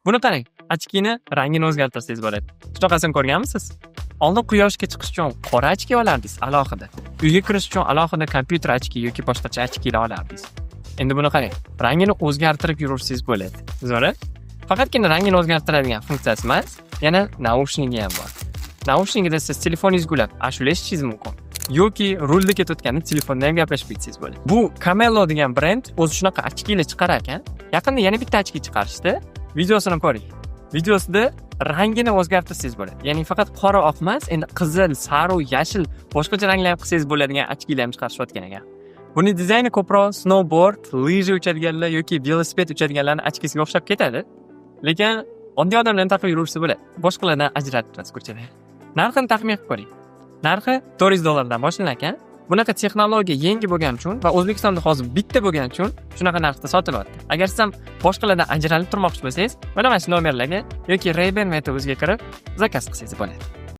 Buni qarang, ochkini rangini o'zgartirsangiz bo'ladi. Shunaqasini ko'rganmisiz? Oldin quyoshga chiqish uchun qora ochki olardingiz alohida. Uyga kirish uchun alohida kompyuter ochki yoki boshqacha ochkilar olardingiz. Endi buni qarang, rangini o'zgartirib yurursiz bo'ladi. Zo'ra? Faqatgina rangini o'zgartiradigan funksiyasi emas, yana naushnigi ham bor. Naushnigida siz telefoningizga ulab ashula eshitishingiz mumkin. Yoki rulda ketayotganda telefondan ham gaplashib ketsangiz bo'ladi. Bu Camelo degan brend o'zi shunaqa ochkilar chiqarar ekan. Yaqinda yana bitta ochki chiqarishdi. Videosini ko'ring. Videosida rangini o'zgartirsangiz bo'ladi. Ya'ni faqat qora oq emas, endi qizil, sariq, yashil, boshqacha ranglar ham qilsangiz bo'ladigan ochkilar ham chiqarishayotgan ekan. Buni dizayni ko'proq snowboard, lyuja uchadiganlar yoki velosiped uchadiganlarning ochkisiga o'xshab ketadi. Lekin oddiy odamlar taqib yursa bo'ladi. Boshqalardan ajratib turasiz ko'chada. Narxini taxmin qilib ko'ring. Narxi $400 dan boshlangan ekan. Bunaqa texnologiya yangi bo'lgani uchun va O'zbekistonda hozir bitta bo'lgani uchun shunaqa narxda sotilyapti. Agar siz ham boshqalardan ajralib turmoqchi bo'lsangiz, mana shu nomerlarga yoki Ray-Ban meta o'ziga kirib zakaz qilsangiz bo'ladi.